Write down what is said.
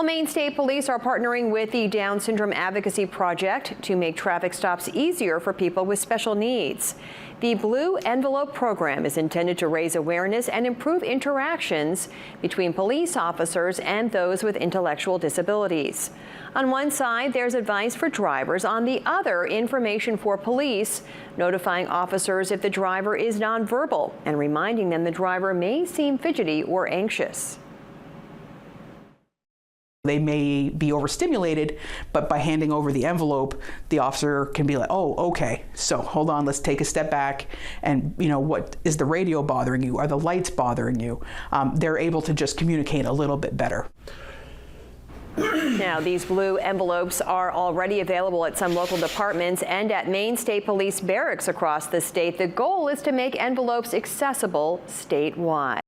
Well, Maine State Police are partnering with the Down Syndrome Advocacy Project to make traffic stops easier for people with special needs. The Blue Envelope program is intended to raise awareness and improve interactions between police officers and those with intellectual disabilities. On one side, there's advice for drivers. On the other, information for police, notifying officers if the driver is nonverbal and reminding them the driver may seem fidgety or anxious. They may be overstimulated, but by handing over the envelope, the officer can be like, oh, okay, so hold on, let's take a step back. And, what is the radio bothering you? Are the lights bothering you? They're able to just communicate a little bit better. Now, these blue envelopes are already available at some local departments and at Maine State Police barracks across the state. The goal is to make envelopes accessible statewide.